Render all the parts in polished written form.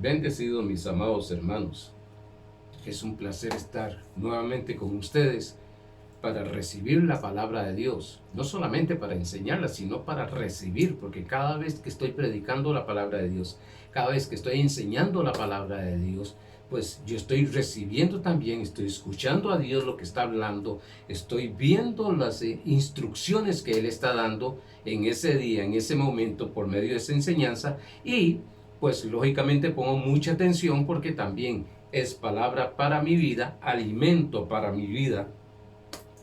Bendecidos mis amados hermanos, es un placer estar nuevamente con ustedes para recibir la palabra de Dios, no solamente para enseñarla, sino para recibir, porque cada vez que estoy predicando la palabra de Dios, cada vez que estoy enseñando la palabra de Dios, pues yo estoy recibiendo también, estoy escuchando a Dios lo que está hablando, estoy viendo las instrucciones que Él está dando en ese día, en ese momento, por medio de esa enseñanza, y pues lógicamente pongo mucha atención porque también es palabra para mi vida, alimento para mi vida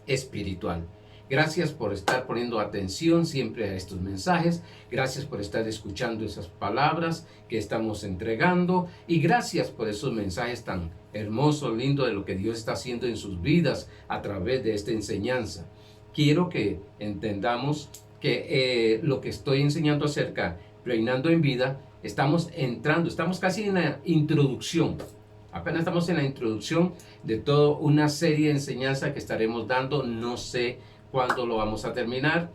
espiritual. Gracias por estar poniendo atención siempre a estos mensajes. Gracias por estar escuchando esas palabras que estamos entregando. Y gracias por esos mensajes tan hermosos, lindos de lo que Dios está haciendo en sus vidas a través de esta enseñanza. Quiero que entendamos que lo que estoy enseñando acerca Reinando en Vida, estamos casi en la introducción. Apenas estamos en la introducción de toda una serie de enseñanzas que estaremos dando. No sé cuándo lo vamos a terminar,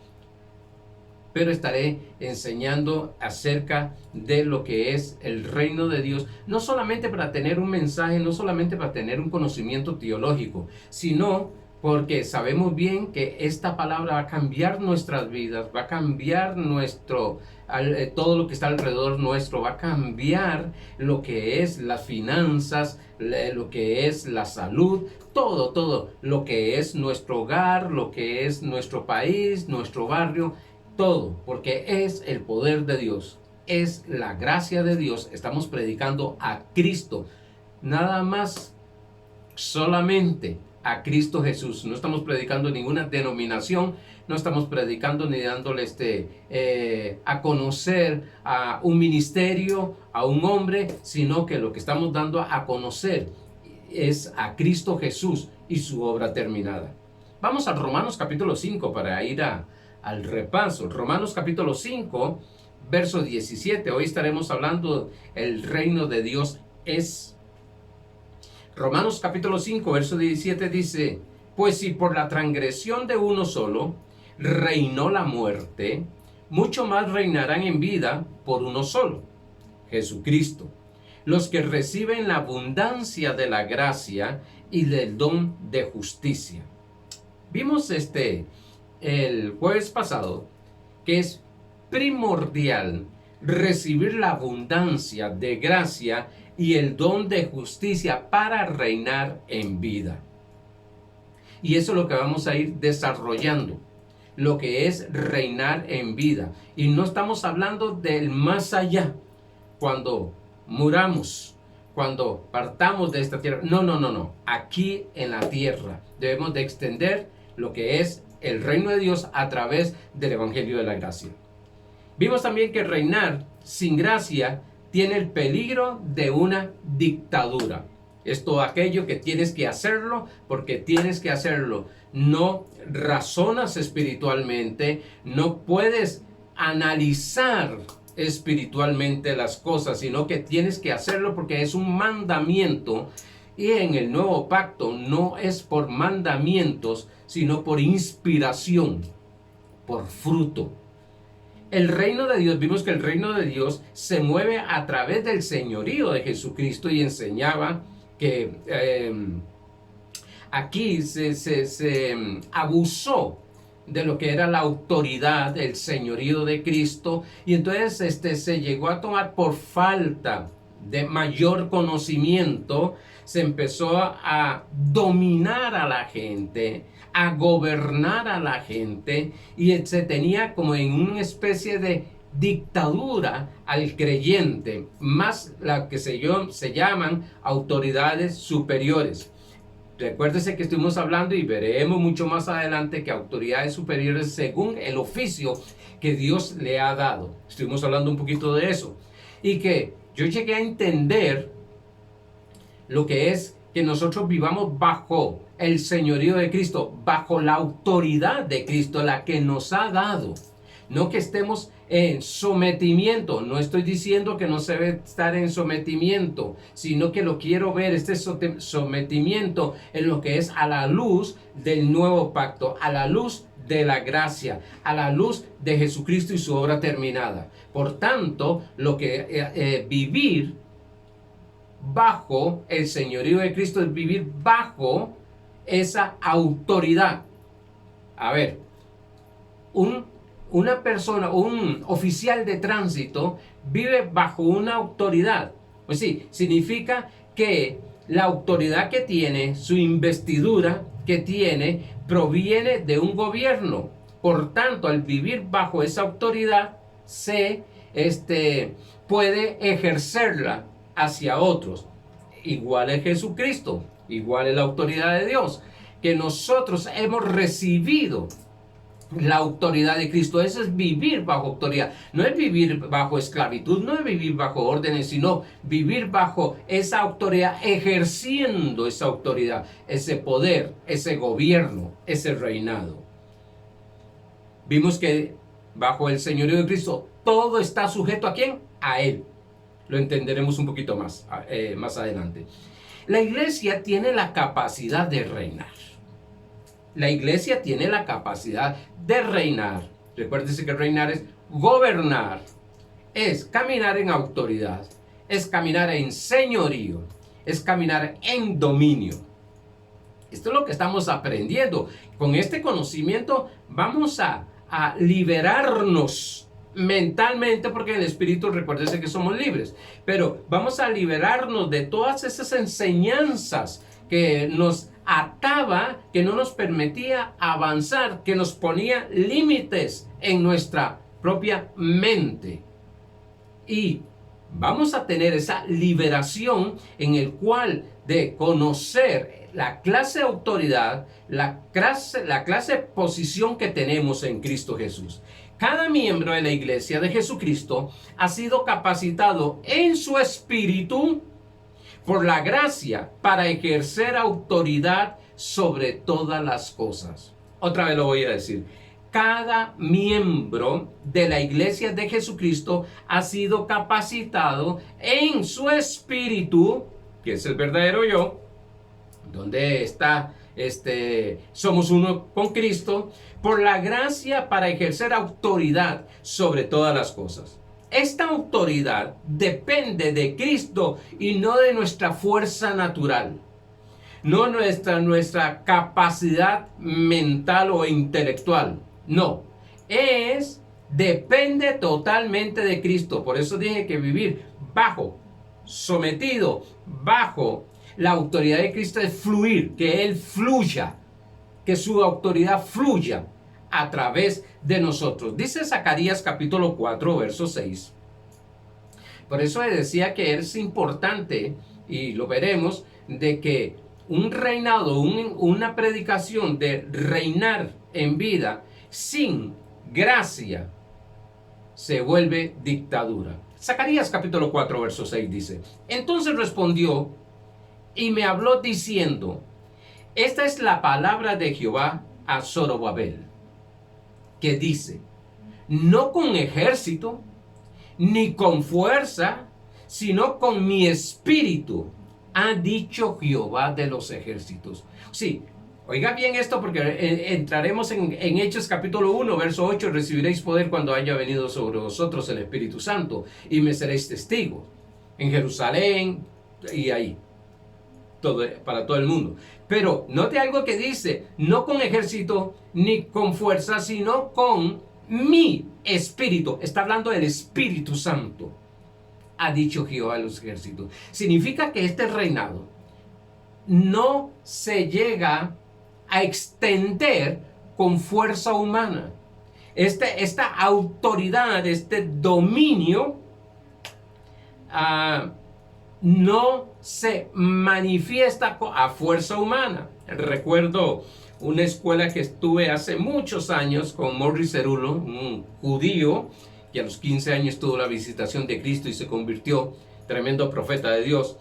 pero estaré enseñando acerca de lo que es el reino de Dios, no solamente para tener un mensaje, no solamente para tener un conocimiento teológico, sino porque sabemos bien que esta palabra va a cambiar nuestras vidas, va a cambiar todo lo que está alrededor nuestro, va a cambiar lo que es las finanzas, lo que es la salud, todo lo que es nuestro hogar, lo que es nuestro país, nuestro barrio, todo, porque es el poder de Dios, es la gracia de Dios. Estamos predicando a Cristo, nada más, solamente a Cristo Jesús. No estamos predicando ninguna denominación, no estamos predicando ni dándole a conocer a un ministerio, a un hombre, sino que lo que estamos dando a conocer es a Cristo Jesús y su obra terminada. Vamos a Romanos capítulo 5 para ir al repaso. Romanos capítulo 5, verso 17. Hoy estaremos hablando el reino de Dios es. Romanos capítulo 5, verso 17 dice: pues si por la transgresión de uno solo reinó la muerte, mucho más reinarán en vida por uno solo, Jesucristo, los que reciben la abundancia de la gracia y del don de justicia. Vimos el jueves pasado que es primordial recibir la abundancia de gracia y el don de justicia para reinar en vida. Y eso es lo que vamos a ir desarrollando, lo que es reinar en vida. Y no estamos hablando del más allá, cuando muramos, cuando partamos de esta tierra. No. Aquí en la tierra debemos de extender lo que es el reino de Dios a través del evangelio de la gracia. Vimos también que reinar sin gracia tiene el peligro de una dictadura. Es todo aquello que tienes que hacerlo porque tienes que hacerlo. No razonas espiritualmente, no puedes analizar espiritualmente las cosas, sino que tienes que hacerlo porque es un mandamiento. Y en el nuevo pacto no es por mandamientos, sino por inspiración, por fruto. El reino de Dios, vimos que el reino de Dios se mueve a través del señorío de Jesucristo, y enseñaba que aquí se abusó de lo que era la autoridad, el señorío de Cristo, y entonces se llegó a tomar, por falta de mayor conocimiento, se empezó a dominar a la gente, a gobernar a la gente, y se tenía como en una especie de dictadura al creyente, más la que se llaman autoridades superiores. Recuérdese que estuvimos hablando, y veremos mucho más adelante, que autoridades superiores según el oficio que Dios le ha dado. Estuvimos hablando un poquito de eso, y que yo llegué a entender lo que es que nosotros vivamos bajo el señorío de Cristo, bajo la autoridad de Cristo, la que nos ha dado. No que estemos en sometimiento. No estoy diciendo que no se debe estar en sometimiento, sino que lo quiero ver, este sometimiento, en lo que es a la luz del nuevo pacto, a la luz de la gracia, a la luz de Jesucristo y su obra terminada. Por tanto, lo que vivir bajo el señorío de Cristo, es vivir bajo esa autoridad. A ver, una persona, un oficial de tránsito vive bajo una autoridad. Pues sí, significa que la autoridad que tiene, su investidura que tiene, proviene de un gobierno. Por tanto, al vivir bajo esa autoridad, se puede ejercerla hacia otros. Igual es Jesucristo, igual es la autoridad de Dios, que nosotros hemos recibido la autoridad de Cristo. Eso es vivir bajo autoridad. No es vivir bajo esclavitud, no es vivir bajo órdenes, sino vivir bajo esa autoridad, ejerciendo esa autoridad, ese poder, ese gobierno, ese reinado. Vimos que bajo el señorío de Cristo todo está sujeto ¿a quién? A Él. Lo entenderemos un poquito más adelante. La iglesia tiene la capacidad de reinar. La iglesia tiene la capacidad de reinar. Recuérdese que reinar es gobernar, es caminar en autoridad, es caminar en señorío, es caminar en dominio. Esto es lo que estamos aprendiendo. Con este conocimiento vamos a liberarnos mentalmente, porque en el espíritu recuérdese que somos libres, pero vamos a liberarnos de todas esas enseñanzas que nos ataba, que no nos permitía avanzar, que nos ponía límites en nuestra propia mente. Y vamos a tener esa liberación en el cual de conocer la clase de autoridad, la clase de posición que tenemos en Cristo Jesús. Cada miembro de la iglesia de Jesucristo ha sido capacitado en su espíritu por la gracia para ejercer autoridad sobre todas las cosas. Otra vez lo voy a decir. Cada miembro de la iglesia de Jesucristo ha sido capacitado en su espíritu, que es el verdadero yo, donde está, somos uno con Cristo, por la gracia para ejercer autoridad sobre todas las cosas. Esta autoridad depende de Cristo y no de nuestra fuerza natural, no nuestra capacidad mental o intelectual. No, depende totalmente de Cristo. Por eso dije que vivir sometido bajo la autoridad de Cristo es fluir, que Él fluya, que su autoridad fluya a través de nosotros. Dice Zacarías capítulo 4, verso 6. Por eso decía que es importante, y lo veremos, de que un reinado, una predicación de reinar en vida sin gracia se vuelve dictadura. Zacarías capítulo 4, verso 6 dice: Entonces respondió y me habló diciendo: Esta es la palabra de Jehová a Zorobabel, que dice: No con ejército, ni con fuerza, sino con mi espíritu, ha dicho Jehová de los ejércitos. Sí, oiga bien esto, porque entraremos en Hechos capítulo 1, verso 8, recibiréis poder cuando haya venido sobre vosotros el Espíritu Santo, y me seréis testigos en Jerusalén y ahí, para todo el mundo. Pero note algo que dice: no con ejército ni con fuerza, sino con mi espíritu. Está hablando del Espíritu Santo, ha dicho Jehová de los ejércitos. Significa que este reinado no se llega a extender con fuerza humana. Esta autoridad, este dominio, no se manifiesta a fuerza humana. Recuerdo una escuela que estuve hace muchos años con Morris Cerullo, un judío que a los 15 años tuvo la visitación de Cristo y se convirtió, tremendo profeta de Dios,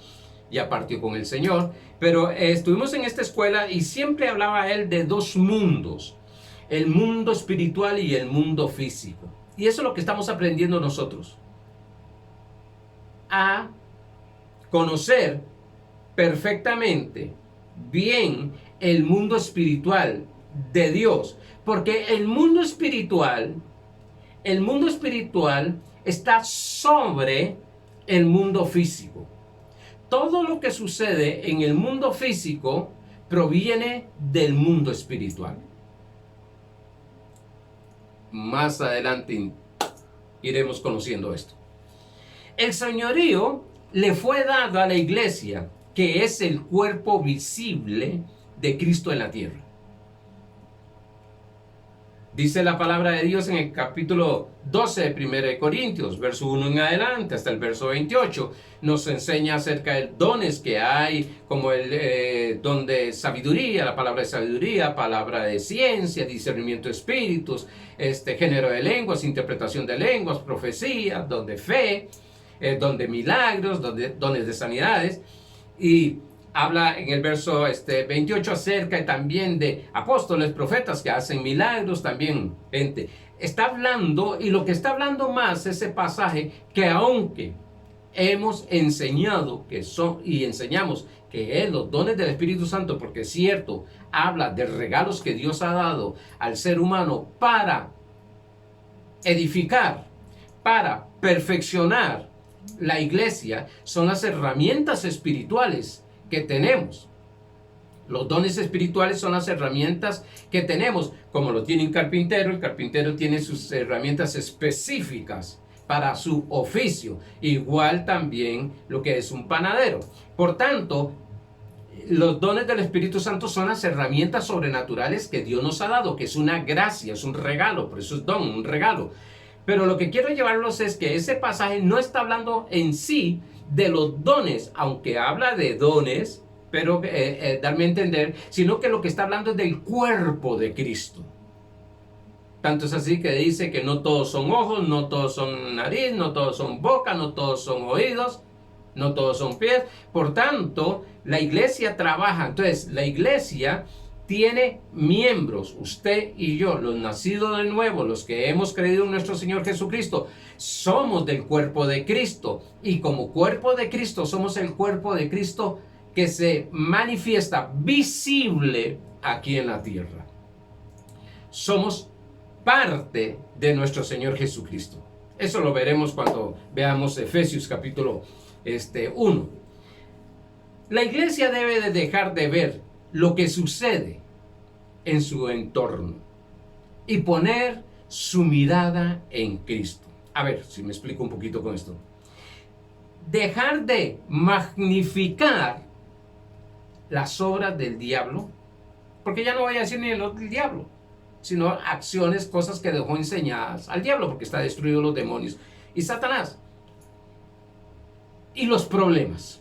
ya partió con el Señor. Pero estuvimos en esta escuela y siempre hablaba él de dos mundos: el mundo espiritual y el mundo físico. Y eso es lo que estamos aprendiendo nosotros, a conocer perfectamente bien el mundo espiritual de Dios, porque el mundo espiritual está sobre el mundo físico. todo lo que sucede en el mundo físico proviene del mundo espiritual. Más adelante iremos conociendo esto. El señorío le fue dado a la iglesia, que es el cuerpo visible de Cristo en la tierra. Dice la palabra de Dios en el capítulo 12 de 1 Corintios, verso 1 en adelante, hasta el verso 28, nos enseña acerca de dones que hay, como el don de sabiduría, la palabra de sabiduría, palabra de ciencia, discernimiento de espíritus, género de lenguas, interpretación de lenguas, profecía, don de fe, don de milagros, dones de sanidades, y habla en el verso 28 acerca también de apóstoles, profetas que hacen milagros también. Gente, está hablando, y lo que está hablando más ese pasaje, que aunque hemos enseñado que son y enseñamos que es los dones del Espíritu Santo, porque es cierto, habla de regalos que Dios ha dado al ser humano para edificar, para perfeccionar la iglesia, son las herramientas espirituales que tenemos. Los dones espirituales son las herramientas que tenemos, como lo tiene un carpintero. El carpintero tiene sus herramientas específicas para su oficio, igual también lo que es un panadero. Por tanto, los dones del Espíritu Santo son las herramientas sobrenaturales que Dios nos ha dado, que es una gracia, es un regalo, por eso es don, un regalo. Pero lo que quiero llevarlos es que ese pasaje no está hablando en sí de los dones, aunque habla de dones, pero darme a entender, sino que lo que está hablando es del cuerpo de Cristo. Tanto es así que dice que no todos son ojos, no todos son nariz, no todos son boca, no todos son oídos, no todos son pies. Por tanto, la iglesia trabaja. Entonces, la iglesia tiene miembros, usted y yo, los nacidos de nuevo, los que hemos creído en nuestro Señor Jesucristo, somos del cuerpo de Cristo, y como cuerpo de Cristo somos el cuerpo de Cristo que se manifiesta visible aquí en la tierra. Somos parte de nuestro Señor Jesucristo. Eso lo veremos cuando veamos Efesios capítulo 1. La iglesia debe de dejar de ver lo que sucede en su entorno y poner su mirada en Cristo. A ver si me explico un poquito con esto. Dejar de magnificar las obras del diablo, porque ya no voy a decir ni el diablo, sino acciones, cosas que dejó enseñadas al diablo, porque está destruido los demonios y Satanás. Y los problemas.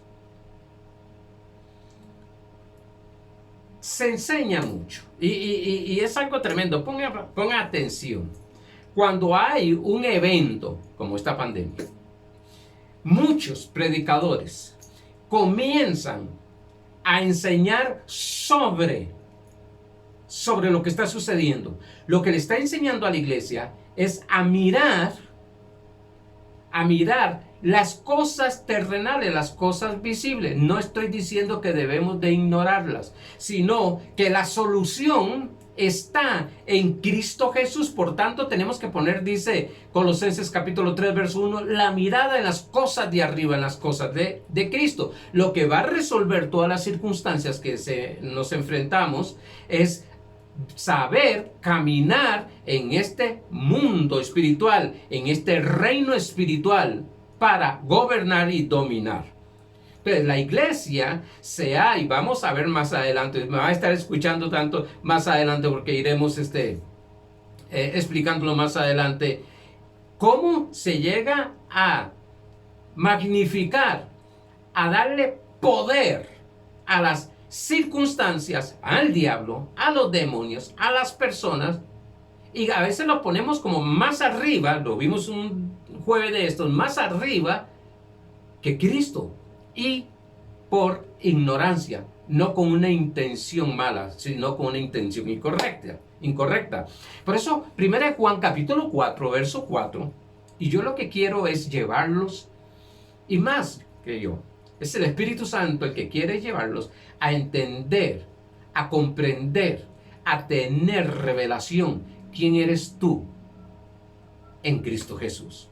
Se enseña mucho y es algo tremendo. Ponga atención. Cuando hay un evento como esta pandemia, muchos predicadores comienzan a enseñar sobre lo que está sucediendo. Lo que le está enseñando a la iglesia es a mirar las cosas terrenales, las cosas visibles. No estoy diciendo que debemos de ignorarlas, sino que la solución está en Cristo Jesús. Por tanto, tenemos que poner, dice Colosenses capítulo 3, verso 1, la mirada en las cosas de arriba, en las cosas de Cristo. Lo que va a resolver todas las circunstancias que nos enfrentamos es saber caminar en este mundo espiritual, en este reino espiritual, para gobernar y dominar. Entonces la iglesia y vamos a ver más adelante, me va a estar escuchando tanto más adelante porque iremos explicándolo más adelante, cómo se llega a magnificar, a darle poder a las circunstancias, al diablo, a los demonios, a las personas, y a veces lo ponemos como más arriba, lo vimos un jueves de estos, más arriba que Cristo, y por ignorancia, no con una intención mala, sino con una intención incorrecta. Por eso, 1 Juan capítulo 4, verso 4, y yo lo que quiero es llevarlos, y más que yo, es el Espíritu Santo el que quiere llevarlos a entender, a comprender, a tener revelación quién eres tú en Cristo Jesús.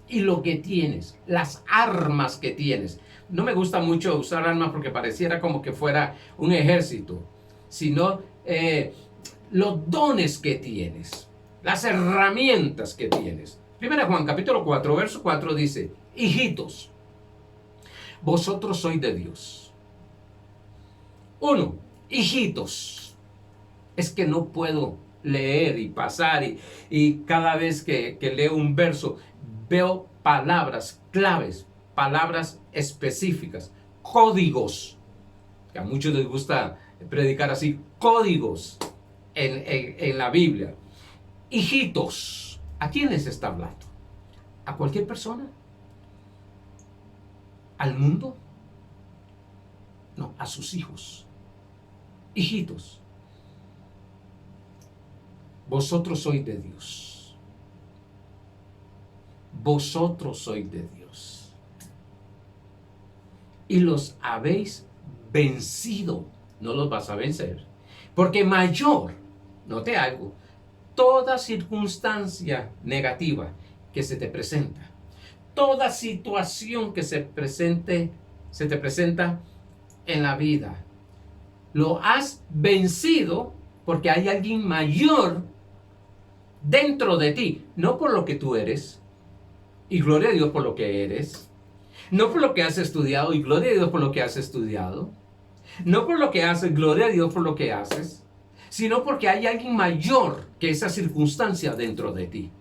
y lo que tienes, las armas que tienes. No me gusta mucho usar armas porque pareciera como que fuera un ejército, sino los dones que tienes, las herramientas que tienes. Primera Juan capítulo 4, verso 4 dice, hijitos, vosotros sois de Dios. 1. Hijitos. Es que no puedo leer y pasar y cada vez que leo un verso veo palabras claves, palabras específicas, códigos, que a muchos les gusta predicar así, códigos en la Biblia. Hijitos, ¿a quién les está hablando? ¿A cualquier persona? ¿Al mundo? No, a sus hijos. Hijitos, vosotros sois de Dios. Vosotros sois de Dios. Y los habéis vencido. No los vas a vencer. Porque mayor, note algo, toda circunstancia negativa que se te presenta, toda situación que se te presenta en la vida, lo has vencido porque hay alguien mayor dentro de ti, no por lo que tú eres, y gloria a Dios por lo que eres, no por lo que has estudiado, y gloria a Dios por lo que has estudiado, no por lo que haces, gloria a Dios por lo que haces, sino porque hay alguien mayor que esa circunstancia dentro de ti.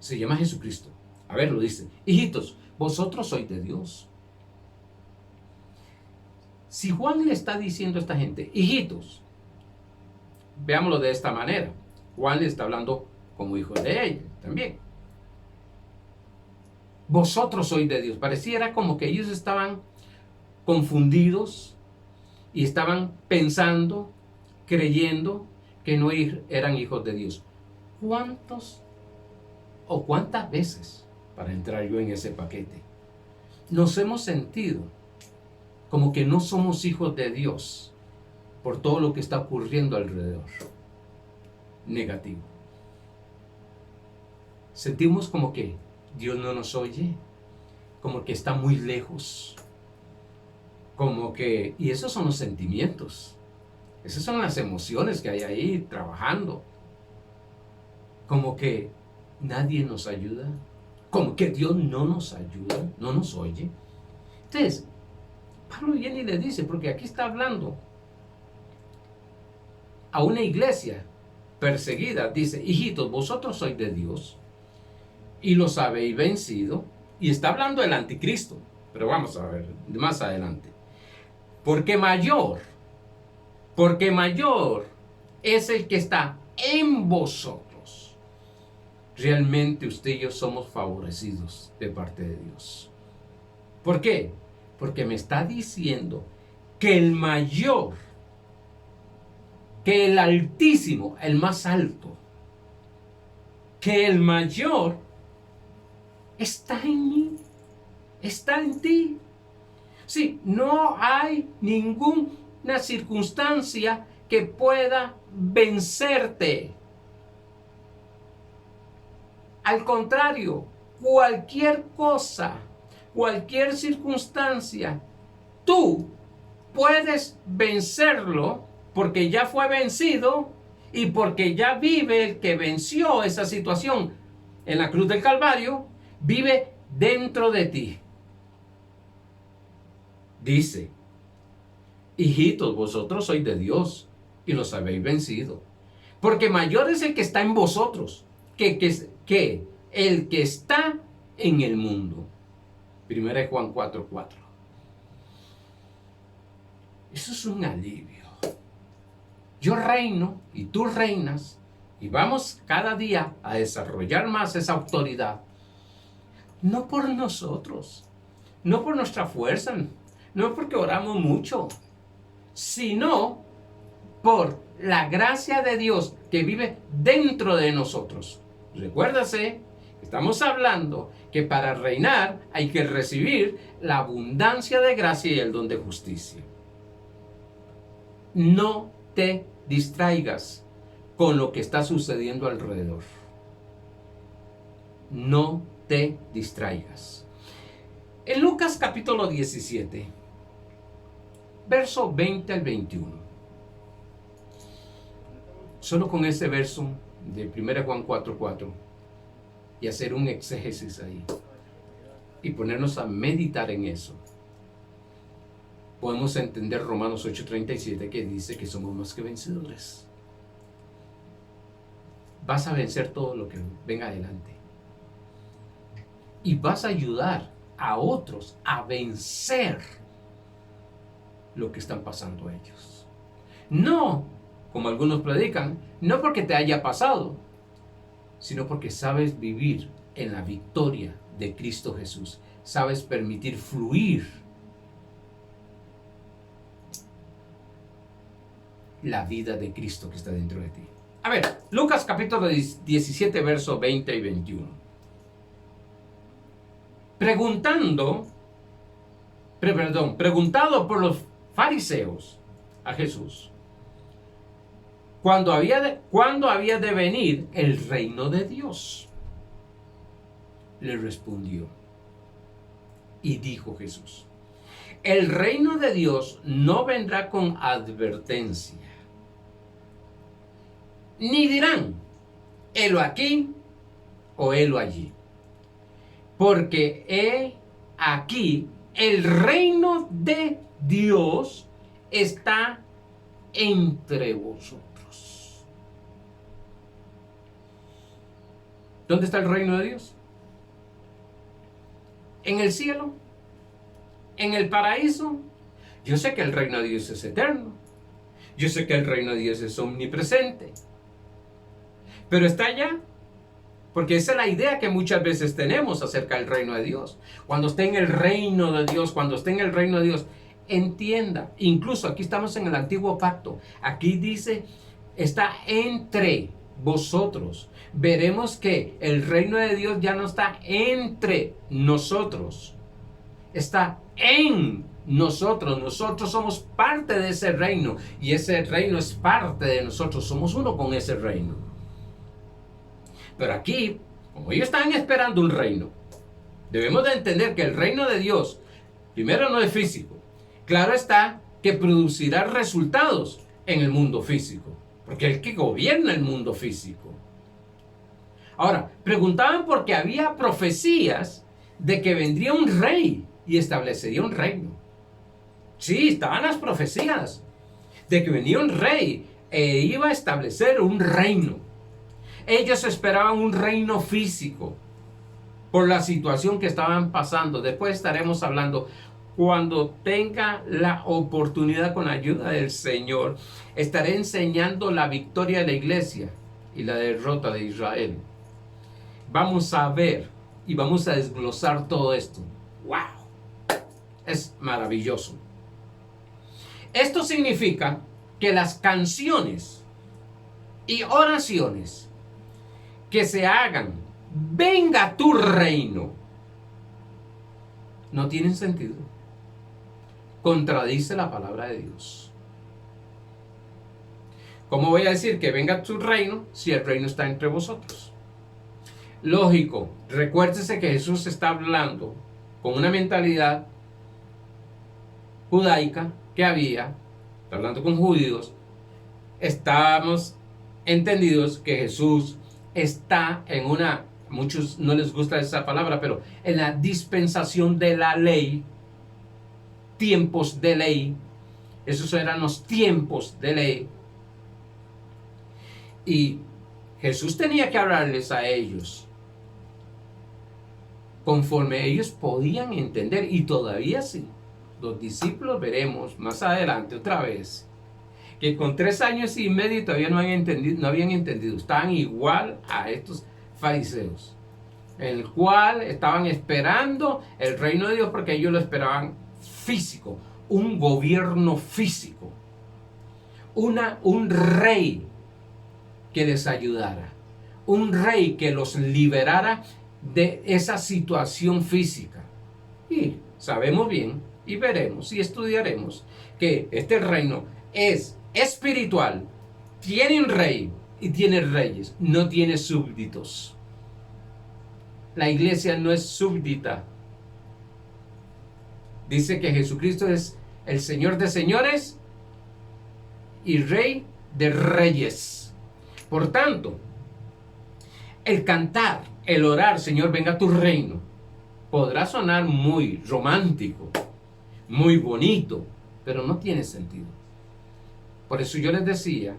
Se llama Jesucristo. A ver, lo dice, hijitos, vosotros sois de Dios. Si Juan le está diciendo a esta gente, hijitos, veámoslo de esta manera. Juan le está hablando como hijo de ella también. Vosotros sois de Dios. Pareciera como que ellos estaban confundidos y estaban pensando, creyendo que no eran hijos de Dios. ¿Cuántos o cuántas veces, para entrar yo en ese paquete, nos hemos sentido como que no somos hijos de Dios por todo lo que está ocurriendo alrededor? Negativo. Sentimos como que Dios no nos oye, como que está muy lejos, como que, y esos son los sentimientos, esas son las emociones que hay ahí trabajando, como que nadie nos ayuda, como que Dios no nos ayuda, no nos oye. Entonces, Pablo viene y le dice, porque aquí está hablando a una iglesia perseguida, dice, hijitos, vosotros sois de Dios y los habéis vencido, y está hablando del anticristo, pero vamos a ver más adelante, porque mayor es el que está en vosotros. Realmente usted y yo somos favorecidos de parte de Dios. ¿Por qué? Porque me está diciendo que el mayor, que el altísimo, el más alto, que el mayor está en mí, está en ti. Sí, no hay ninguna circunstancia que pueda vencerte. Al contrario, cualquier cosa, cualquier circunstancia, tú puedes vencerlo porque ya fue vencido y porque ya vive el que venció esa situación en la cruz del Calvario, vive dentro de ti. Dice, hijitos, vosotros sois de Dios y los habéis vencido, porque mayor es el que está en vosotros que el que está en el mundo. Primera de Juan 4:4. Eso es un alivio. Yo reino y tú reinas y vamos cada día a desarrollar más esa autoridad. No por nosotros, no por nuestra fuerza, no porque oramos mucho, sino por la gracia de Dios que vive dentro de nosotros. Recuérdase, estamos hablando que para reinar hay que recibir la abundancia de gracia y el don de justicia. No te distraigas con lo que está sucediendo alrededor. No te distraigas. En Lucas capítulo 17, verso 20 al 21. Solo con ese verso de 1 Juan 4:4 y hacer un exégesis ahí y ponernos a meditar en eso, podemos entender Romanos 8:37, que dice que somos más que vencedores. Vas a vencer todo lo que venga adelante y vas a ayudar a otros a vencer lo que están pasando ellos. No, como algunos predican, no porque te haya pasado, sino porque sabes vivir en la victoria de Cristo Jesús. Sabes permitir fluir la vida de Cristo que está dentro de ti. A ver, Lucas capítulo 17, verso 20 y 21. Preguntado por los fariseos a Jesús, ¿cuándo había de venir el reino de Dios? Le respondió y dijo Jesús: el reino de Dios no vendrá con advertencia, ni dirán, helo aquí o helo allí, porque he aquí el reino de Dios está entre vosotros. ¿Dónde está el reino de Dios? ¿En el cielo? ¿En el paraíso? Yo sé que el reino de Dios es eterno. Yo sé que el reino de Dios es omnipresente. Pero está allá. Porque esa es la idea que muchas veces tenemos acerca del reino de Dios. Cuando esté en el reino de Dios, entienda. Incluso aquí estamos en el antiguo pacto. Aquí dice, está entre vosotros. Veremos que el reino de Dios ya no está entre nosotros. Está en nosotros. Nosotros somos parte de ese reino. Y ese reino es parte de nosotros. Somos uno con ese reino. Pero aquí, como ellos están esperando un reino, debemos de entender que el reino de Dios, primero, no es físico. Claro está que producirá resultados en el mundo físico, porque es el que gobierna el mundo físico. Ahora, preguntaban porque había profecías de que vendría un rey y establecería un reino. Sí, estaban las profecías de que venía un rey e iba a establecer un reino. Ellos esperaban un reino físico por la situación que estaban pasando. Después estaremos hablando, cuando tenga la oportunidad, con la ayuda del Señor, estaré enseñando la victoria de la iglesia y la derrota de Israel. Vamos a ver y vamos a desglosar todo esto. ¡Wow! Es maravilloso. Esto significa que las canciones y oraciones que se hagan, venga tu reino, no tienen sentido. Contradice la palabra de Dios. ¿Cómo voy a decir que venga tu reino si el reino está entre vosotros? Lógico, recuérdese que Jesús está hablando con una mentalidad judaica que había, está hablando con judíos. Estamos entendidos que Jesús está en una, muchos no les gusta esa palabra, pero en la dispensación de la ley, tiempos de ley. Esos eran los tiempos de ley. Y Jesús tenía que hablarles a ellos conforme ellos podían entender, y todavía sí. Los discípulos, veremos más adelante otra vez, que con 3 años y medio todavía no habían entendido. Estaban igual a estos fariseos, el cual estaban esperando el reino de Dios, porque ellos lo esperaban físico, un gobierno físico, un rey que les ayudara, un rey que los liberara de esa situación física. Y sabemos bien, y veremos y estudiaremos, que este reino es espiritual, tiene un rey y tiene reyes, no tiene súbditos. La iglesia no es súbdita. Dice que Jesucristo es el Señor de señores y Rey de reyes. Por tanto, el cantar, el orar, Señor, venga a tu reino, podrá sonar muy romántico, muy bonito, pero no tiene sentido. Por eso yo les decía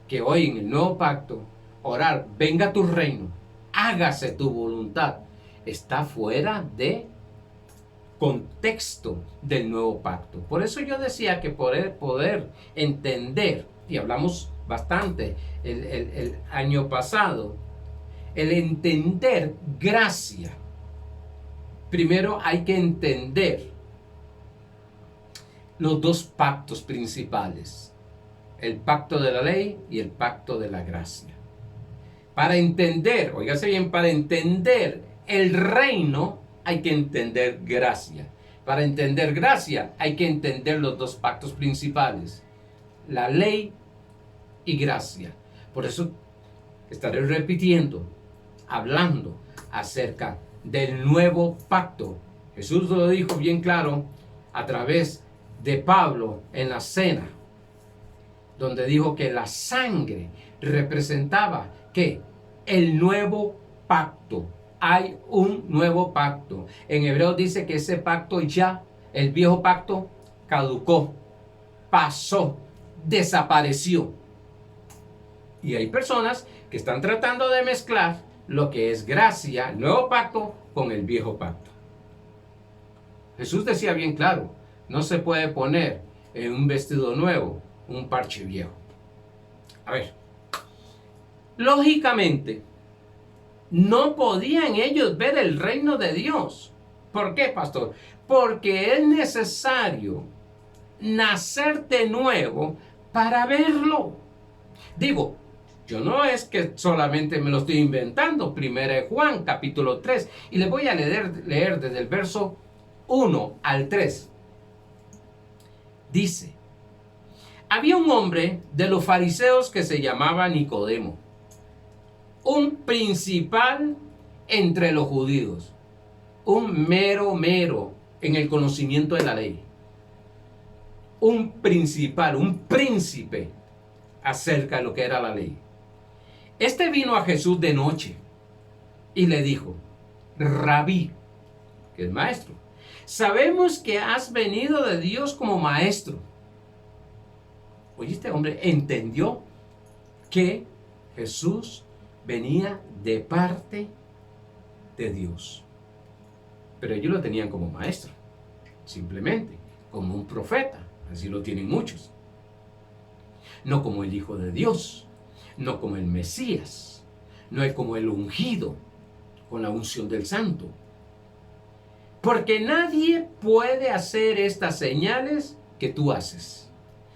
que hoy en el nuevo pacto, orar, venga a tu reino, hágase tu voluntad, está fuera de contexto del nuevo pacto. Por eso yo decía que poder entender, y hablamos bastante el año pasado, el entender gracia. Primero hay que entender los dos pactos principales, el pacto de la ley y el pacto de la gracia. Para entender, óigase bien, para entender el reino hay que entender gracia. Para entender gracia hay que entender los dos pactos principales, la ley y gracia. Por eso estaré repitiendo, hablando acerca del nuevo pacto. Jesús lo dijo bien claro a través de Pablo en la cena, donde dijo que la sangre representaba que el nuevo pacto. Hay un nuevo pacto. En Hebreos dice que ese pacto ya, el viejo pacto, caducó, pasó, desapareció. Y hay personas que están tratando de mezclar lo que es gracia, el nuevo pacto, con el viejo pacto. Jesús decía bien claro, no se puede poner en un vestido nuevo un parche viejo. A ver, lógicamente, no podían ellos ver el reino de Dios. ¿Por qué, pastor? Porque es necesario nacer de nuevo para verlo. Digo, yo no es que solamente me lo estoy inventando. Primera de Juan, capítulo 3. Y les voy a leer desde el verso 1 al 3. Dice, había un hombre de los fariseos que se llamaba Nicodemo, un principal entre los judíos, un mero en el conocimiento de la ley, un principal, un príncipe acerca de lo que era la ley. Este vino a Jesús de noche y le dijo, Rabí, que es maestro, sabemos que has venido de Dios como maestro. Oye, este hombre entendió que Jesús venía de parte de Dios. Pero ellos lo tenían como maestro, simplemente, como un profeta. Así lo tienen muchos. No como el Hijo de Dios, no como el Mesías, no es como el ungido, con la unción del Santo. Porque nadie puede hacer estas señales que tú haces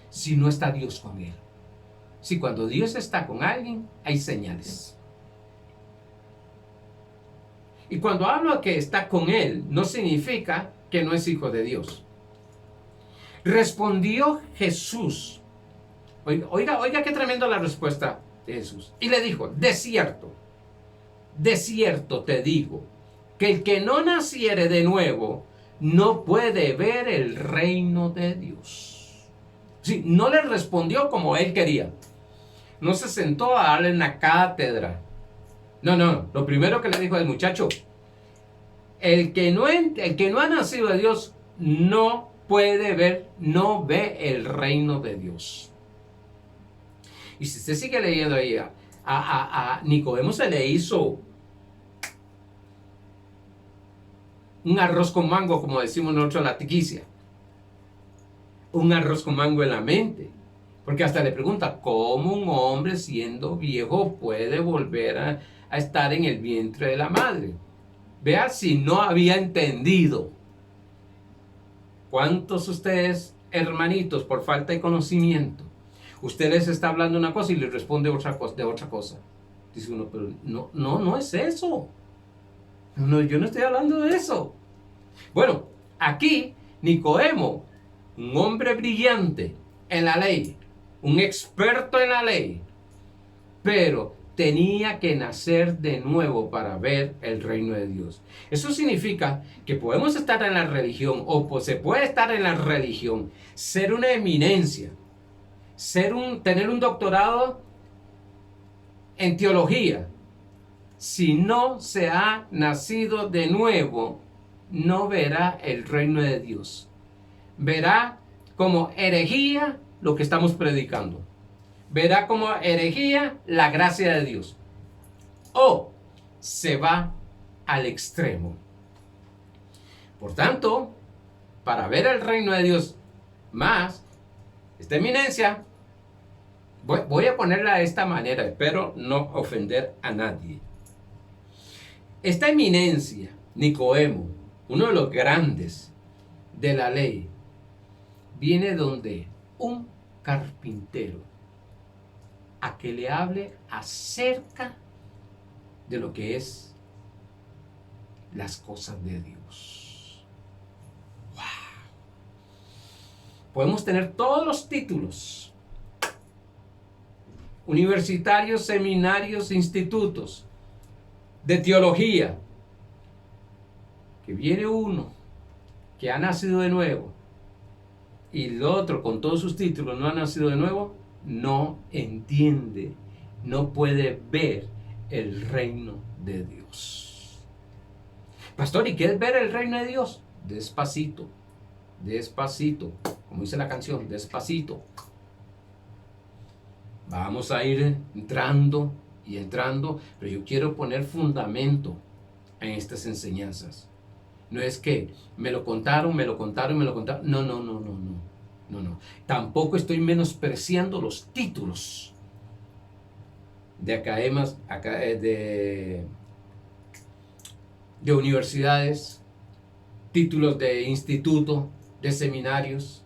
si no está Dios con él. Si cuando Dios está con alguien, hay señales. Y cuando hablo que está con él, no significa que no es hijo de Dios. Respondió Jesús. Oiga qué tremendo la respuesta de Jesús. Y le dijo, de cierto te digo, que el que no naciere de nuevo, no puede ver el reino de Dios. Sí, no le respondió como él quería. No se sentó a darle una cátedra. No. Lo primero que le dijo al muchacho, el que no ha nacido de Dios no puede ver, no ve el reino de Dios. Y si usted sigue leyendo ahí, a Nicodemo se le hizo un arroz con mango, como decimos nosotros, la tiquicia. Un arroz con mango en la mente. Porque hasta le pregunta, ¿cómo un hombre siendo viejo puede volver a estar en el vientre de la madre? Vea si no había entendido. ¿Cuántos ustedes, hermanitos, por falta de conocimiento, usted les está hablando una cosa y les responde de otra cosa? Dice uno, pero no es eso. No, yo no estoy hablando de eso. Bueno, aquí Nicodemo, un hombre brillante en la ley, un experto en la ley, pero tenía que nacer de nuevo para ver el reino de Dios. Eso significa que podemos estar en la religión, o pues se puede estar en la religión, ser una eminencia, tener un doctorado en teología. Si no se ha nacido de nuevo, no verá el reino de Dios. Verá como herejía lo que estamos predicando. Verá como herejía la gracia de Dios. O se va al extremo. Por tanto, para ver el reino de Dios más, esta eminencia, voy a ponerla de esta manera, espero no ofender a nadie. Esta eminencia, Nicodemo, uno de los grandes de la ley, viene donde un carpintero a que le hable acerca de lo que es las cosas de Dios. ¡Wow! Podemos tener todos los títulos, universitarios, seminarios, institutos de teología, que viene uno que ha nacido de nuevo y el otro con todos sus títulos no ha nacido de nuevo, no entiende, no puede ver el reino de Dios. Pastor, ¿y qué es ver el reino de Dios? Despacito, despacito, como dice la canción, despacito. Vamos a ir entrando y entrando, pero yo quiero poner fundamento en estas enseñanzas. No es que me lo contaron. No. Tampoco estoy menospreciando los títulos de academias, de universidades, títulos de instituto, de seminarios.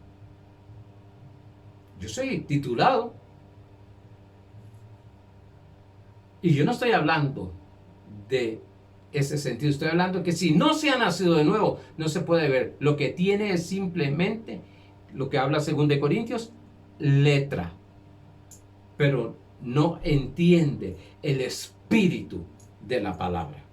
Yo soy titulado. Y yo no estoy hablando de ese sentido. Estoy hablando que si no se ha nacido de nuevo, no se puede ver. Lo que tiene es simplemente lo que habla 2 Corintios, letra. Pero no entiende el espíritu de la palabra.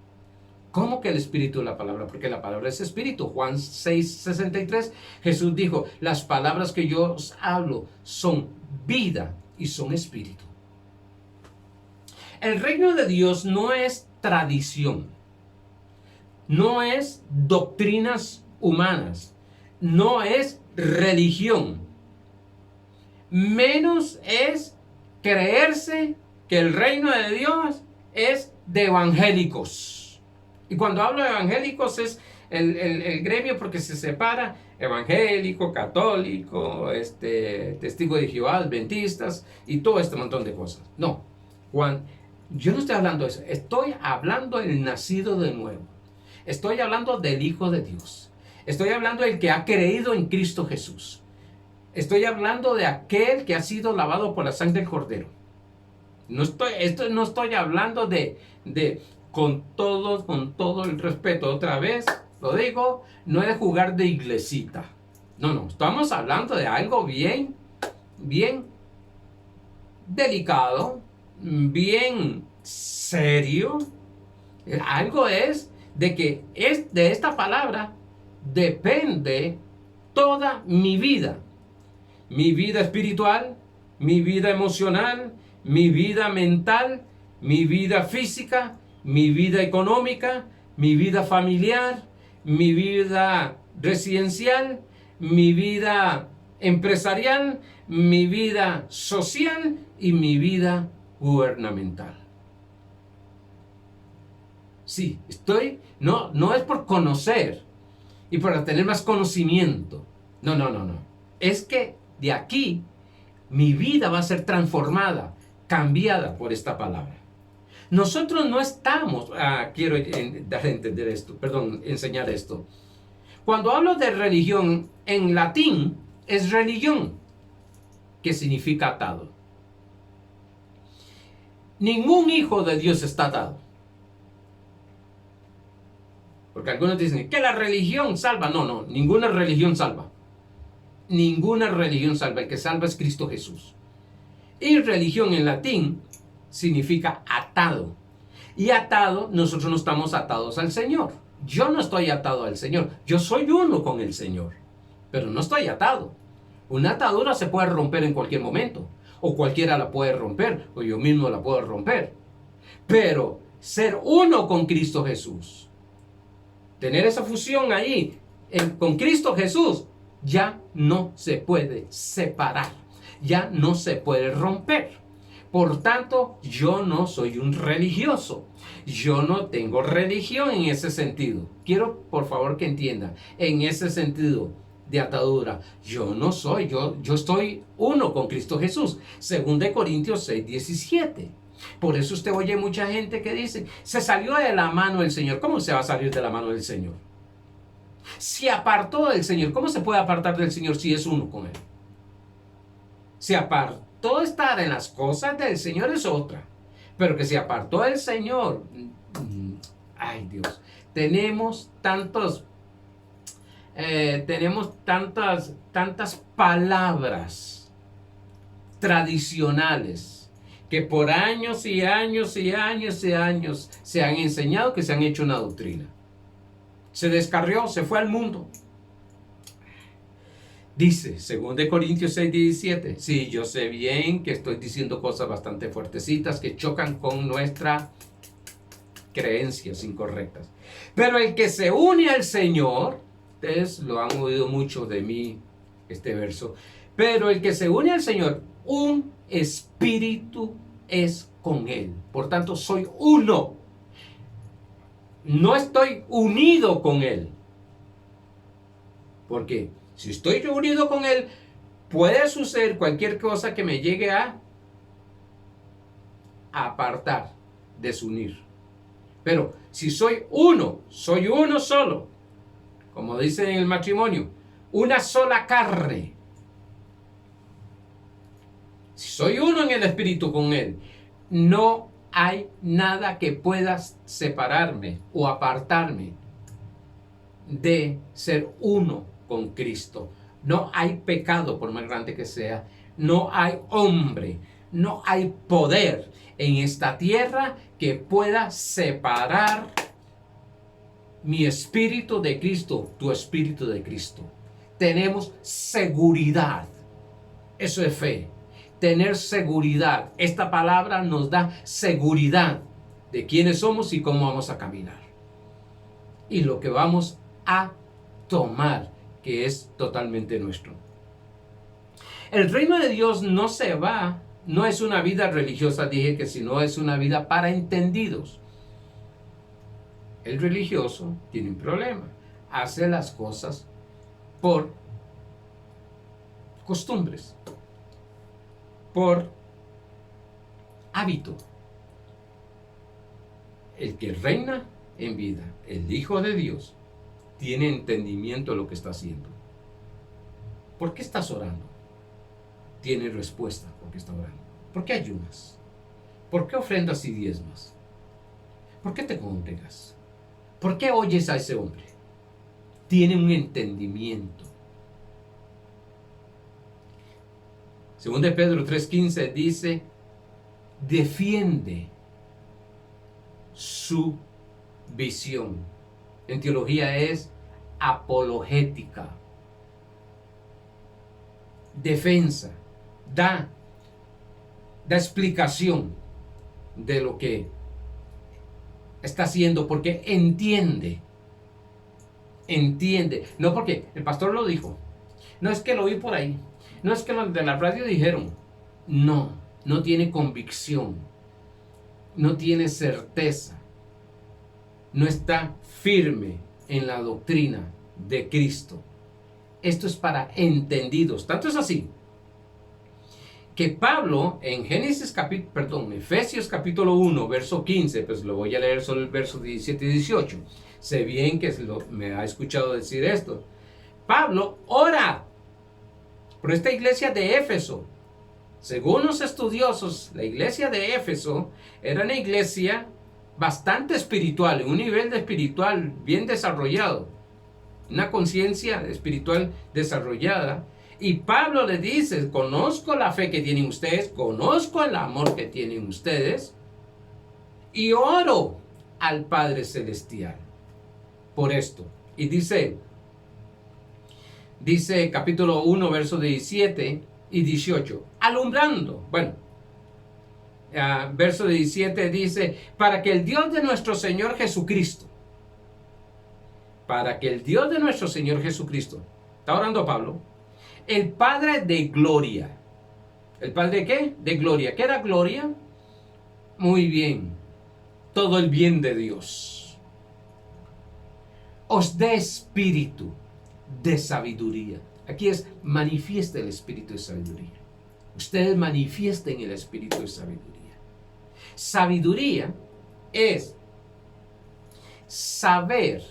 ¿Cómo que el espíritu de la palabra? Porque la palabra es espíritu. Juan 6:63, Jesús dijo, las palabras que yo os hablo son vida y son espíritu. El reino de Dios no es tradición, no es doctrinas humanas, no es religión, menos es creerse que el reino de Dios es de evangélicos. Y cuando hablo de evangélicos es el gremio, porque se separa evangélico, católico, testigo de Jehová, adventistas y todo este montón de cosas. No, yo no estoy hablando de eso, estoy hablando del nacido de nuevo. Estoy hablando del Hijo de Dios. Estoy hablando del que ha creído en Cristo Jesús. Estoy hablando de aquel que ha sido lavado por la sangre del Cordero. No estoy hablando de con todo el respeto, otra vez lo digo, no es de jugar de iglesita. No, estamos hablando de algo bien delicado, bien serio. Algo es de que de esta palabra depende toda mi vida espiritual, mi vida emocional, mi vida mental, mi vida física, mi vida económica, mi vida familiar, mi vida residencial, mi vida empresarial, mi vida social y mi vida gubernamental. Sí, no es por conocer y por tener más conocimiento. No. Es que de aquí mi vida va a ser transformada, cambiada por esta palabra. Nosotros no estamos, quiero dar a entender esto, enseñar esto. Cuando hablo de religión, en latín es religión, que significa atado. Ningún hijo de Dios está atado. Porque algunos dicen que la religión salva. No, ninguna religión salva. Ninguna religión salva. El que salva es Cristo Jesús. Y religión en latín significa atado. Y atado, nosotros no estamos atados al Señor. Yo no estoy atado al Señor. Yo soy uno con el Señor, pero no estoy atado. Una atadura se puede romper en cualquier momento, o cualquiera la puede romper, o yo mismo la puedo romper. Pero ser uno con Cristo Jesús, tener esa fusión ahí con Cristo Jesús, ya no se puede separar, ya no se puede romper. Por tanto, yo no soy un religioso. Yo no tengo religión en ese sentido. Quiero, por favor, que entiendan, en ese sentido de atadura, yo no soy, yo estoy uno con Cristo Jesús. 2 Corintios 6:17. Por eso usted oye mucha gente que dice, se salió de la mano del Señor. ¿Cómo se va a salir de la mano del Señor? Se apartó del Señor. ¿Cómo se puede apartar del Señor si es uno con Él? Se apartó. Todo estar en las cosas del Señor es otra, pero que se apartó del Señor, ay Dios, tenemos tantas palabras tradicionales que por años y años y años y años se han enseñado, que se han hecho una doctrina. Se descarrió, se fue al mundo. Dice, 2 Corintios 6:17, sí, yo sé bien que estoy diciendo cosas bastante fuertecitas que chocan con nuestras creencias incorrectas. Pero el que se une al Señor, ustedes lo han oído mucho de mí, este verso, pero el que se une al Señor, un espíritu es con Él. Por tanto, soy uno. No estoy unido con Él. ¿Por qué? Si estoy unido con Él, puede suceder cualquier cosa que me llegue a apartar, desunir. Pero si soy uno solo, como dice en el matrimonio, una sola carne. Si soy uno en el espíritu con Él, no hay nada que pueda separarme o apartarme de ser uno con Cristo. No hay pecado, por más grande que sea. No hay hombre, no hay poder en esta tierra que pueda separar mi espíritu de Cristo, tu espíritu de Cristo. Tenemos seguridad. Eso es fe. Tener seguridad. Esta palabra nos da seguridad de quiénes somos y cómo vamos a caminar. Y lo que vamos a tomar, que es totalmente nuestro. El reino de Dios no es una vida religiosa, dije que sino es una vida para entendidos. El religioso tiene un problema, hace las cosas por costumbres, por hábito. El que reina en vida, el Hijo de Dios, tiene entendimiento de lo que está haciendo. ¿Por qué estás orando? Tiene respuesta porque está orando. ¿Por qué ayunas? ¿Por qué ofrendas y diezmas? ¿Por qué te congregas? ¿Por qué oyes a ese hombre? Tiene un entendimiento. 2 Pedro 3:15 dice, defiende su visión. En teología es apologética. Defensa. Da explicación de lo que está haciendo porque entiende. No porque el pastor lo dijo. No es que lo vi por ahí. No es que los de la radio dijeron. No tiene convicción. No tiene certeza. No está firme en la doctrina de Cristo. Esto es para entendidos. Tanto es así que Pablo en Efesios capítulo 1, verso 15, pues lo voy a leer solo el verso 17 y 18. Sé bien que me ha escuchado decir esto. Pablo ora por esta iglesia de Éfeso. Según los estudiosos, la iglesia de Éfeso era una iglesia bastante espiritual, en un nivel de espiritual bien desarrollado, una conciencia espiritual desarrollada, Y Pablo le dice, conozco la fe que tienen ustedes, conozco el amor que tienen ustedes, y oro al Padre Celestial por esto. Y dice capítulo 1, versos 17 y 18, alumbrando, verso 17 dice, para que el Dios de nuestro Señor Jesucristo, está orando Pablo, el Padre de gloria. ¿El Padre de qué? De gloria. ¿Qué era gloria? Muy bien. Todo el bien de Dios. Os dé espíritu de sabiduría. Aquí es, manifieste el espíritu de sabiduría. Ustedes manifiesten el espíritu de sabiduría. Sabiduría es saber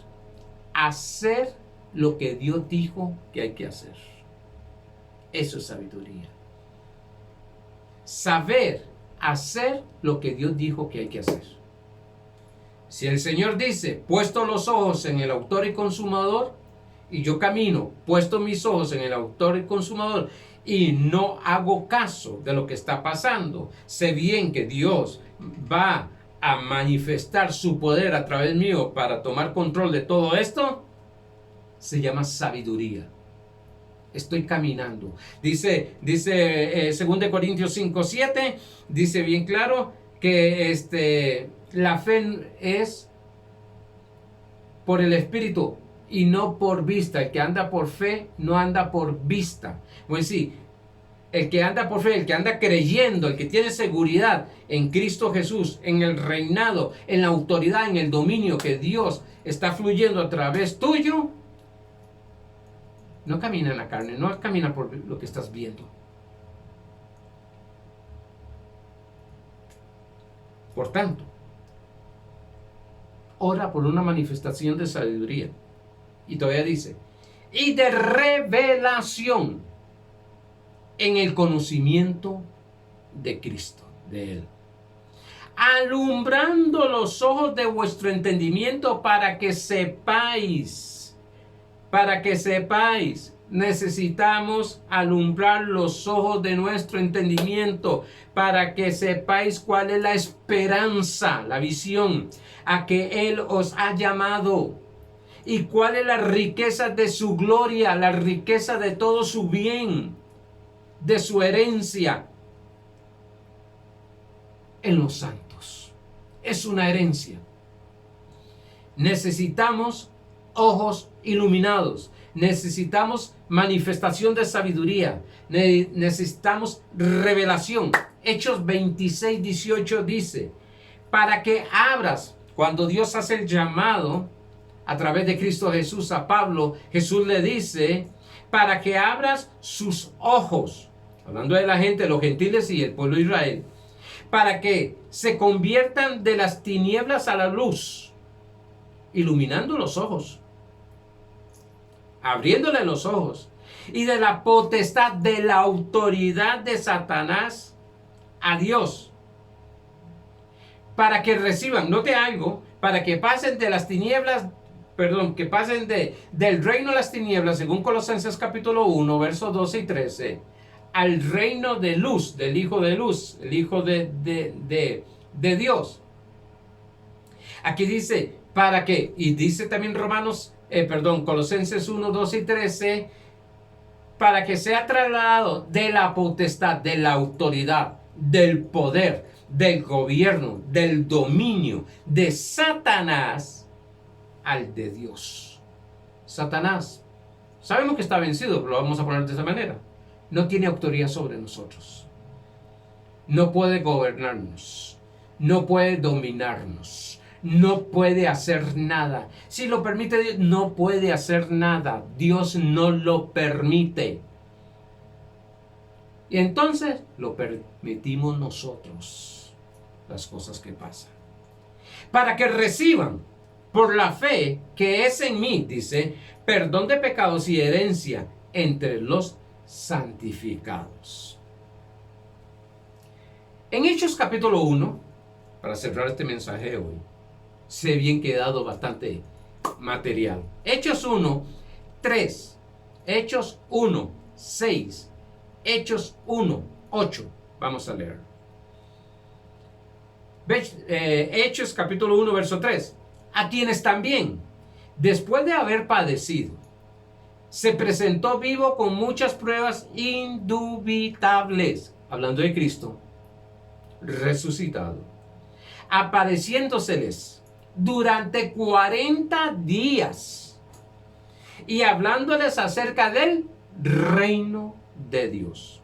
hacer lo que Dios dijo que hay que hacer. Eso es sabiduría. Saber hacer lo que Dios dijo que hay que hacer. Si el Señor dice, puesto los ojos en el autor y consumador, y yo camino, puesto mis ojos en el autor y consumador, y no hago caso de lo que está pasando, sé bien que Dios va a manifestar su poder a través mío para tomar control de todo esto, se llama sabiduría. Estoy caminando. Dice 2 Corintios 5:7, dice bien claro que la fe es por el Espíritu y no por vista. El que anda por fe no anda por vista. Pues sí, el que anda por fe, el que anda creyendo, el que tiene seguridad en Cristo Jesús, en el reinado, en la autoridad, en el dominio que Dios está fluyendo a través tuyo, no camina en la carne, no camina por lo que estás viendo. Por tanto, ora por una manifestación de sabiduría. Y todavía dice, y de revelación en el conocimiento de Cristo, de Él. Alumbrando los ojos de vuestro entendimiento para que sepáis, necesitamos alumbrar los ojos de nuestro entendimiento para que sepáis cuál es la esperanza, la visión a que Él os ha llamado y cuál es la riqueza de su gloria, la riqueza de todo su bien, de su herencia en los santos. Es una herencia. Necesitamos ojos iluminados. Necesitamos manifestación de sabiduría. Necesitamos revelación. Hechos 26:18 dice, para que abras, cuando Dios hace el llamado a través de Cristo Jesús a Pablo, Jesús le dice, para que abras sus ojos, hablando de la gente, los gentiles y el pueblo de Israel, para que se conviertan de las tinieblas a la luz, iluminando los ojos, abriéndole los ojos, y de la potestad, de la autoridad de Satanás a Dios, para que reciban, note algo, para que pasen de las tinieblas, que pasen del reino de las tinieblas, según Colosenses capítulo 1, versos 12 y 13, al reino de luz, del Hijo de luz, el Hijo de Dios. Aquí dice, para que, y dice también Colosenses 1, 12 y 13, para que sea trasladado de la potestad, de la autoridad, del poder, del gobierno, del dominio de Satanás al de Dios. Satanás, sabemos que está vencido, pero lo vamos a poner de esa manera. No tiene autoridad sobre nosotros. No puede gobernarnos. No puede dominarnos. No puede hacer nada. Si lo permite Dios, no puede hacer nada. Dios no lo permite. Y entonces lo permitimos nosotros, las cosas que pasan. Para que reciban por la fe que es en mí, dice, perdón de pecados y herencia entre los santificados. En Hechos capítulo 1, para cerrar este mensaje hoy, sé bien que he dado bastante material. Hechos 1, 3. Hechos 1, 6. Hechos 1, 8. Vamos a leer. Hechos capítulo 1, verso 3. A quienes también, después de haber padecido, se presentó vivo con muchas pruebas indubitables, hablando de Cristo, resucitado, apareciéndoseles durante 40 días y hablándoles acerca del reino de Dios.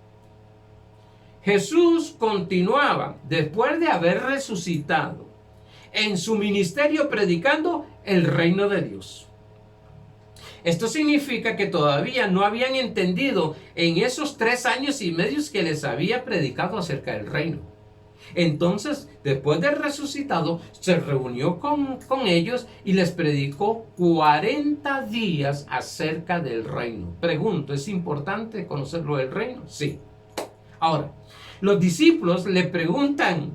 Jesús continuaba, después de haber resucitado, en su ministerio predicando el reino de Dios. Esto significa que todavía no habían entendido en esos 3 años y medio que les había predicado acerca del reino. Entonces, después de resucitado, se reunió con ellos y les predicó 40 días acerca del reino. Pregunto, ¿es importante conocerlo del reino? Sí. Ahora, los discípulos le preguntan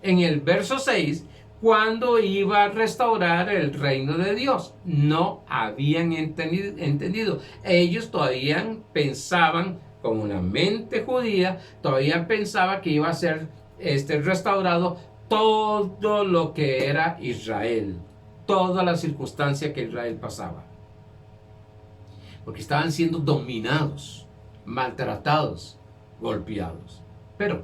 en el verso 6 cuándo iba a restaurar el reino de Dios. No habían entendido. Ellos todavía pensaban, con una mente judía, todavía pensaba que iba a ser restaurado todo lo que era Israel, toda la circunstancia que Israel pasaba, porque estaban siendo dominados, maltratados, golpeados. Pero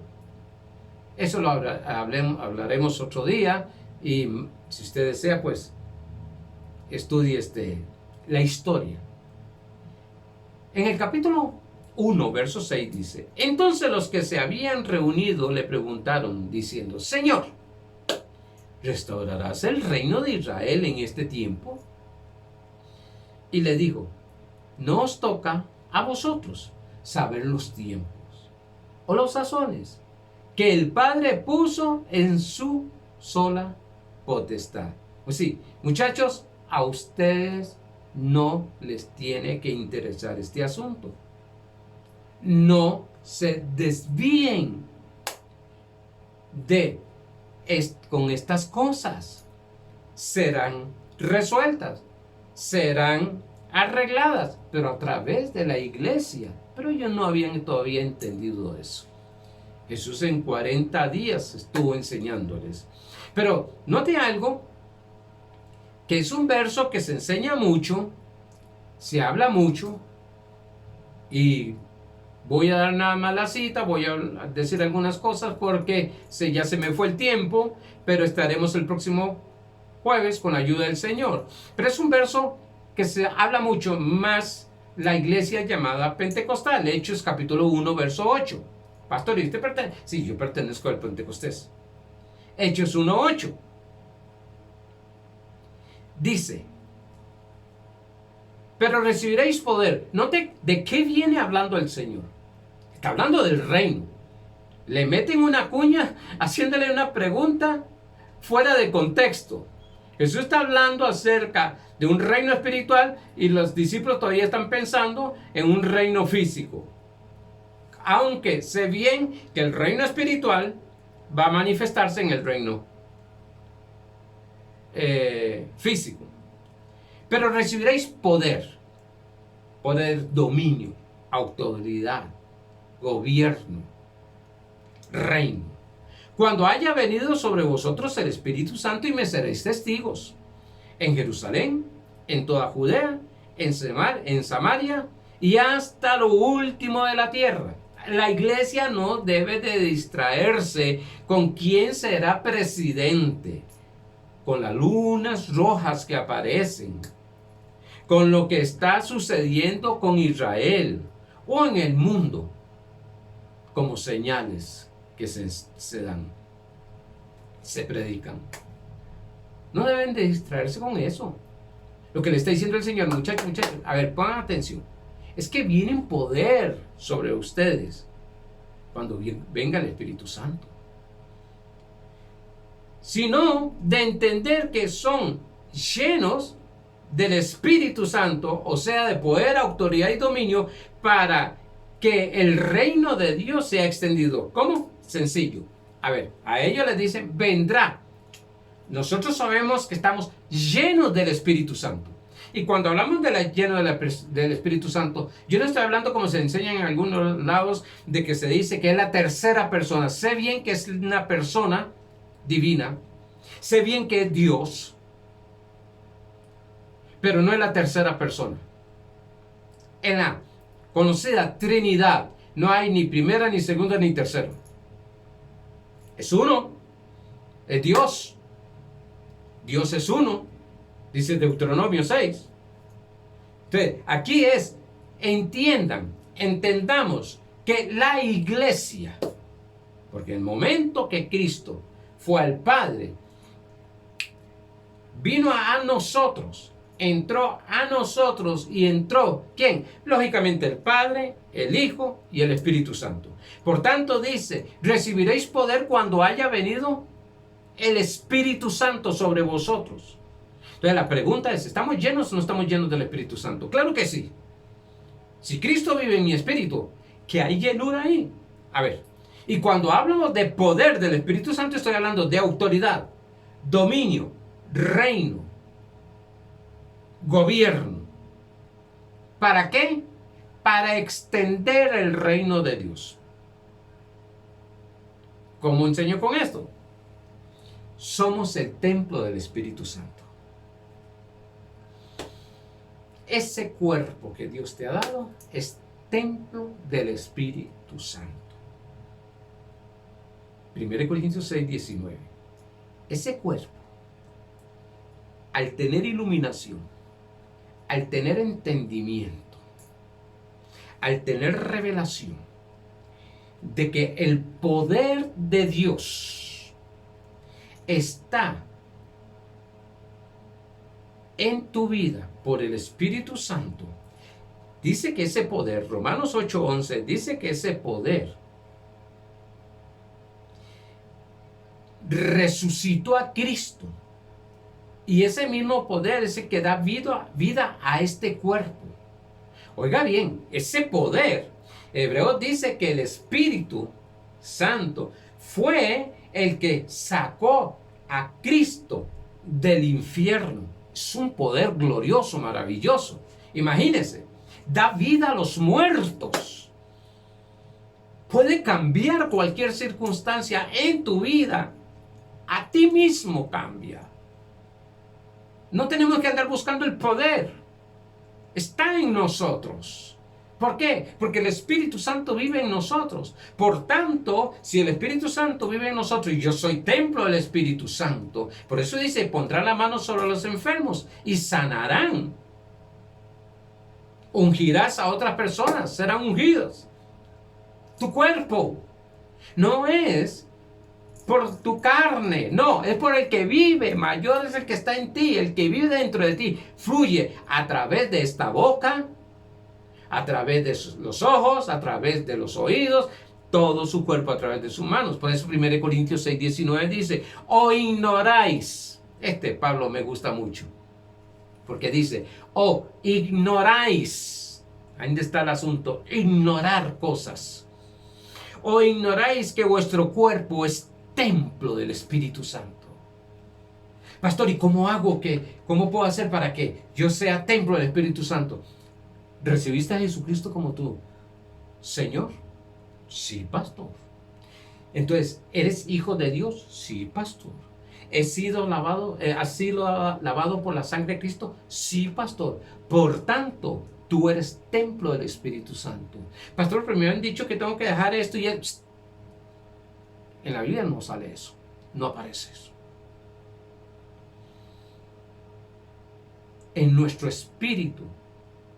eso lo hablaremos otro día, y si usted desea, pues estudie la historia. En el capítulo 1, verso 6 dice: entonces los que se habían reunido le preguntaron diciendo: Señor, ¿restaurarás el reino de Israel en este tiempo? Y le dijo: no os toca a vosotros saber los tiempos o los sazones que el Padre puso en su sola potestad. Pues sí, muchachos, a ustedes no les tiene que interesar este asunto. No se desvíen con estas cosas. Serán resueltas, serán arregladas, pero a través de la iglesia. Pero ellos no habían todavía entendido eso. Jesús en 40 días estuvo enseñándoles. Pero note algo, que es un verso que se enseña mucho, se habla mucho, y voy a dar nada más la cita, voy a decir algunas cosas porque ya se me fue el tiempo, pero estaremos el próximo jueves con la ayuda del Señor. Pero es un verso que se habla mucho, más la iglesia llamada pentecostal. Hechos capítulo 1, verso 8. Pastor, ¿y usted pertenece? Sí, yo pertenezco al Pentecostés. Hechos 1, 8. Dice: pero recibiréis poder. Note de qué viene hablando el Señor. Está hablando del reino. Le meten una cuña haciéndole una pregunta fuera de contexto. Jesús está hablando acerca de un reino espiritual y los discípulos todavía están pensando en un reino físico. Aunque sé bien que el reino espiritual va a manifestarse en el reino físico. Pero recibiréis poder, dominio, autoridad, gobierno, reino, cuando haya venido sobre vosotros el Espíritu Santo, y me seréis testigos en Jerusalén, en toda Judea, en Samaria y hasta lo último de la tierra. La iglesia no debe de distraerse con quién será presidente, con las lunas rojas que aparecen, con lo que está sucediendo con Israel o en el mundo, como señales que se dan, se predican. No deben de distraerse con eso. Lo que le está diciendo el Señor: muchachos, a ver, pongan atención. Es que viene un poder sobre ustedes cuando venga el Espíritu Santo. Sino de entender que son llenos del Espíritu Santo, o sea, de poder, autoridad y dominio, para que el reino de Dios sea extendido. ¿Cómo? Sencillo. A ver, a ellos les dicen: vendrá. Nosotros sabemos que estamos llenos del Espíritu Santo. Y cuando hablamos de la lleno del Espíritu Santo, yo no estoy hablando como se enseña en algunos lados de que se dice que es la tercera persona. Sé bien que es una persona divina, sé bien que es Dios, pero no es la tercera persona. En la conocida Trinidad no hay ni primera, ni segunda, ni tercera. Es uno, es Dios. Dios es uno, dice Deuteronomio 6. Entonces, aquí entendamos que la iglesia, porque el momento que Cristo fue al Padre, vino a nosotros, entró a nosotros y entró, ¿quién? Lógicamente el Padre, el Hijo y el Espíritu Santo. Por tanto dice, recibiréis poder cuando haya venido el Espíritu Santo sobre vosotros. Entonces la pregunta es, ¿estamos llenos o no estamos llenos del Espíritu Santo? Claro que sí. Si Cristo vive en mi espíritu, ¿que hay llenura ahí? A ver, y cuando hablamos de poder del Espíritu Santo, estoy hablando de autoridad, dominio, reino, gobierno. ¿Para qué? Para extender el reino de Dios. ¿Cómo enseño con esto? Somos el templo del Espíritu Santo. Ese cuerpo que Dios te ha dado es templo del Espíritu Santo. 1 Corintios 6, 19. Ese cuerpo, al tener iluminación, al tener entendimiento, al tener revelación de que el poder de Dios está en tu vida por el Espíritu Santo, dice que ese poder, Romanos 8:11, dice que ese poder resucitó a Cristo. Y ese mismo poder es el que da vida a este cuerpo. Oiga bien, ese poder, Hebreos dice que el Espíritu Santo fue el que sacó a Cristo del infierno. Es un poder glorioso, maravilloso. Imagínense, da vida a los muertos. Puede cambiar cualquier circunstancia en tu vida. A ti mismo cambia. No tenemos que andar buscando el poder. Está en nosotros. ¿Por qué? Porque el Espíritu Santo vive en nosotros. Por tanto, si el Espíritu Santo vive en nosotros y yo soy templo del Espíritu Santo, por eso dice, pondrá la mano sobre los enfermos y sanarán. Ungirás a otras personas, serán ungidos. Tu cuerpo no es por tu carne, no, es por el que vive. Mayor es el que está en ti, el que vive dentro de ti. Fluye a través de esta boca, a través de los ojos, a través de los oídos, todo su cuerpo a través de sus manos. Por eso 1 Corintios 6, 19 dice, o ignoráis. Pablo me gusta mucho, porque dice, o ignoráis. Ahí está el asunto, ignorar cosas. O ignoráis que vuestro cuerpo es templo del Espíritu Santo. Pastor, ¿y cómo puedo hacer para que yo sea templo del Espíritu Santo? ¿Recibiste a Jesucristo como tu Señor? Sí, pastor. Entonces, ¿eres hijo de Dios? Sí, pastor. ¿Has sido lavado por la sangre de Cristo? Sí, pastor. Por tanto, tú eres templo del Espíritu Santo. Pastor, pero me han dicho que tengo que dejar esto y esto. En la Biblia no sale eso, no aparece eso. En nuestro espíritu,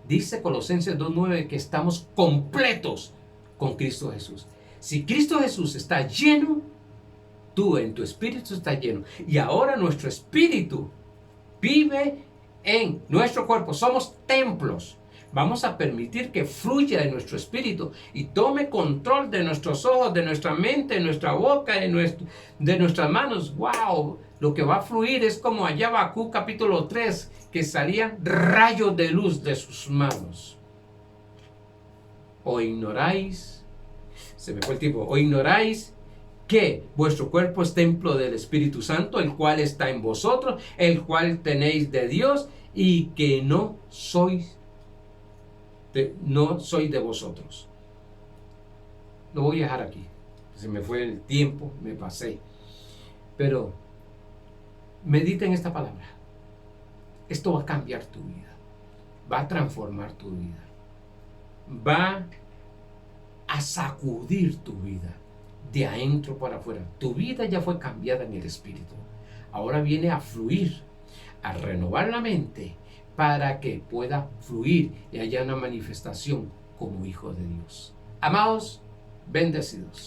dice Colosenses 2:9 que estamos completos con Cristo Jesús. Si Cristo Jesús está lleno, tú en tu espíritu estás lleno. Y ahora nuestro espíritu vive en nuestro cuerpo. Somos templos. Vamos a permitir que fluya de nuestro espíritu y tome control de nuestros ojos, de nuestra mente, de nuestra boca, de nuestras manos. ¡Wow! Lo que va a fluir es como allá Habacuc capítulo 3, que salían rayos de luz de sus manos. O ignoráis, o ignoráis que vuestro cuerpo es templo del Espíritu Santo, el cual está en vosotros, el cual tenéis de Dios, y que no soy de vosotros. Lo voy a dejar aquí. Se me fue el tiempo, me pasé. Pero medita en esta palabra. Esto va a cambiar tu vida. Va a transformar tu vida. Va a sacudir tu vida de adentro para afuera. Tu vida ya fue cambiada en el espíritu. Ahora viene a fluir, a renovar la mente para que pueda fluir y haya una manifestación como hijo de Dios. Amados, bendecidos.